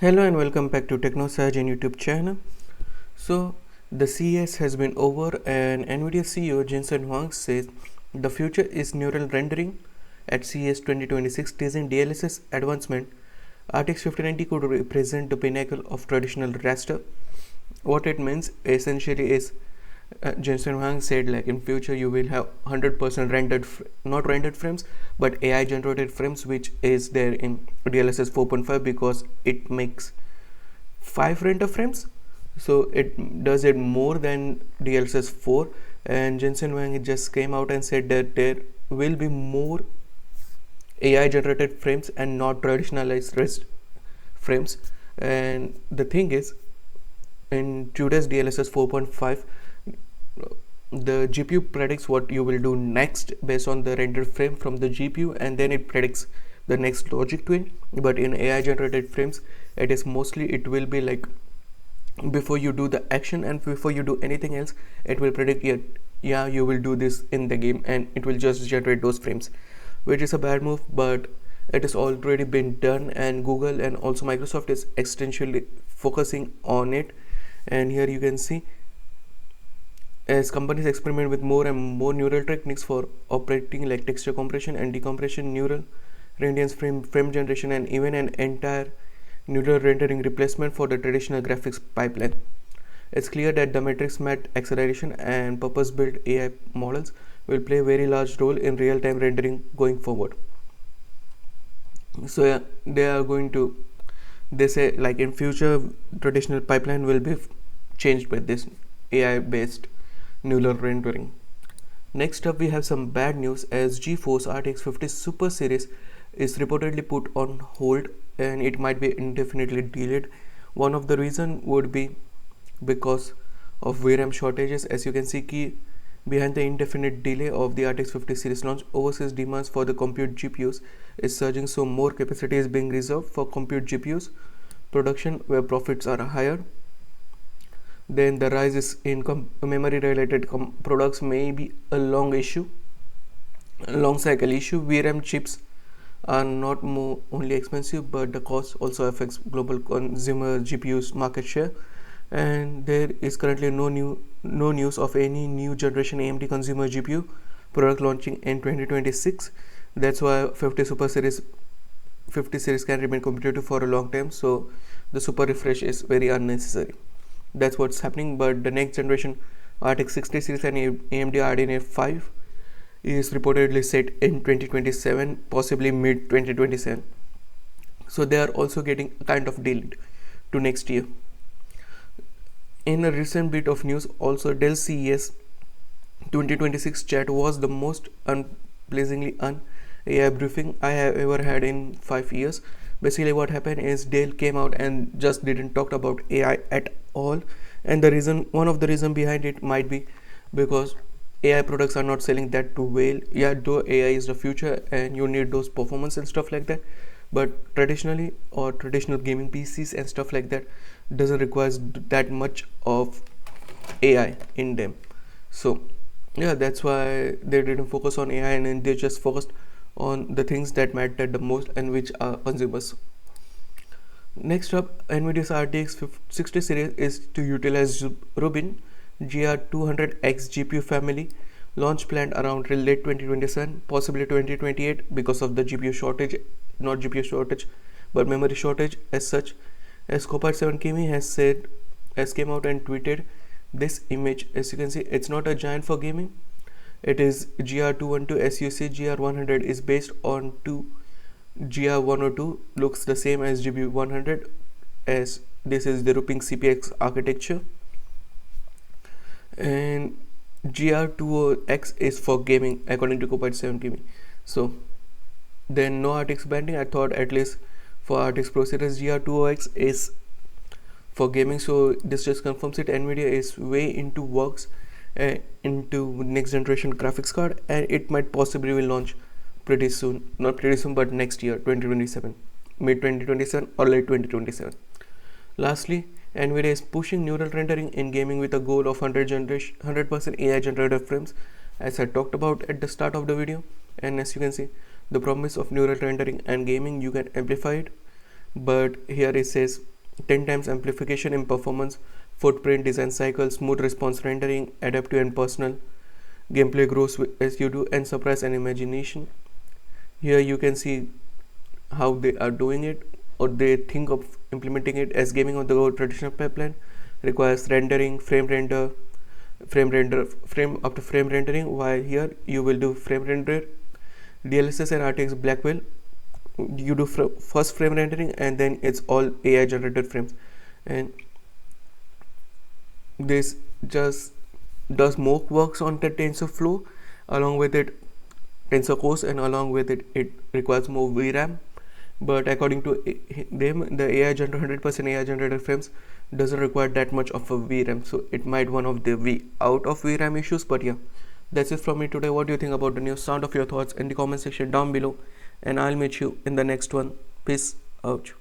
Hello and welcome back to TechnoSurgeon YouTube channel. So the CES has been over and NVIDIA CEO Jensen Huang says the future is neural rendering. At CES 2026 teasing DLSS advancement, RTX 5090 could represent the pinnacle of traditional raster. What it means essentially is Jensen Huang said like in future you will have 100% rendered, not rendered frames, but AI generated frames, which is there in DLSS 4.5 because it makes 5 render frames. So it does it more than DLSS 4. And Jensen Huang just came out and said that there will be more AI generated frames and not traditionalized rest frames. And the thing is, in today's DLSS 4.5, the GPU predicts what you will do next based on the rendered frame from the GPU, and then it predicts the next logic to it. But in AI generated frames, it is mostly, it will be like before you do the action and before you do anything else, it will predict yeah you will do this in the game, and it will just generate those frames, which is a bad move, but it has already been done, and Google and also Microsoft is extensively focusing on it. And here you can see, as companies experiment with more and more neural techniques for operating like texture compression and decompression, neural renderings, frame generation, and even an entire neural rendering replacement for the traditional graphics pipeline, it's clear that the matrix math acceleration and purpose-built AI models will play a very large role in real-time rendering going forward. So yeah, they say like in future traditional pipeline will be changed by this AI based neural rendering. Next up, we have some bad news as GeForce RTX 50 Super Series is reportedly put on hold and it might be indefinitely delayed. One of the reason would be because of VRAM shortages. As you can see, key behind the indefinite delay of the RTX 50 series launch, overseas demands for the compute GPUs is surging, so more capacity is being reserved for compute GPUs production where profits are higher. Then the rise in memory related products may be a long cycle issue. VRAM chips are not only expensive, but the cost also affects global consumer GPUs market share. And there is currently no news of any new generation AMD consumer GPU product launching in 2026. That's why 50 series can remain competitive for a long time. So the super refresh is very unnecessary. That's what's happening. But the next generation RTX 60 series and AMD RDNA 5 is reportedly set in 2027, possibly mid 2027. So they are also getting kind of delayed to next year. In a recent bit of news, also Dell CES 2026 chat was the most unpleasingly AI briefing I have ever had in 5 years. Basically what happened is Dell came out and just didn't talk about AI at all, and one of the reason behind it might be because AI products are not selling that too well. Yeah, though AI is the future and you need those performance and stuff like that, but traditional gaming PCs and stuff like that doesn't require that much of AI in them. So yeah, that's why they didn't focus on AI and they just focused on the things that mattered the most and which are consumers. Next up, NVIDIA's RTX 60 series is to utilize Rubin GR200X GPU family, launch planned around late 2027, possibly 2028 because of the GPU shortage, not GPU shortage, but memory shortage as such. As Copart 7 Kimi has came out and tweeted this image. As you can see, it's not a giant for gaming. It is GR212 SUC. GR100 is based on GR102, looks the same as GB100, as this is the Rupin CPX architecture, and GR20X is for gaming according to Copart 7 Kimi. So then no RTX banding. I thought at least for RTX Pro Series GR20X is for gaming, so this just confirms it. NVIDIA is way into works into next generation graphics card, and it might possibly will launch pretty soon, not pretty soon, but next year, 2027, mid 2027 or late 2027. Lastly, NVIDIA is pushing neural rendering in gaming with a goal of 100% AI generated frames, as I talked about at the start of the video. And as you can see, the promise of neural rendering and gaming, you can amplify it, but here it says 10 times amplification in performance, footprint, design cycle, smooth response rendering, adaptive and personal. Gameplay grows as you do, and surprise and imagination. Here you can see how they are doing it, or they think of implementing it. As gaming on the go traditional pipeline requires rendering, frame after frame rendering, while here you will do frame render. DLSS and RTX Blackwell, you do first frame rendering and then it's all AI generated frames, and this just does more works on the TensorFlow. Along with it, tensor cores, and along with it requires more VRAM. But according to them, the AI 100% AI generated frames doesn't require that much of a VRAM, so it might one of the out of VRAM issues. But yeah, that's it from me today. What do you think about the news? Sound of your thoughts in the comment section down below, and I'll meet you in the next one. Peace out.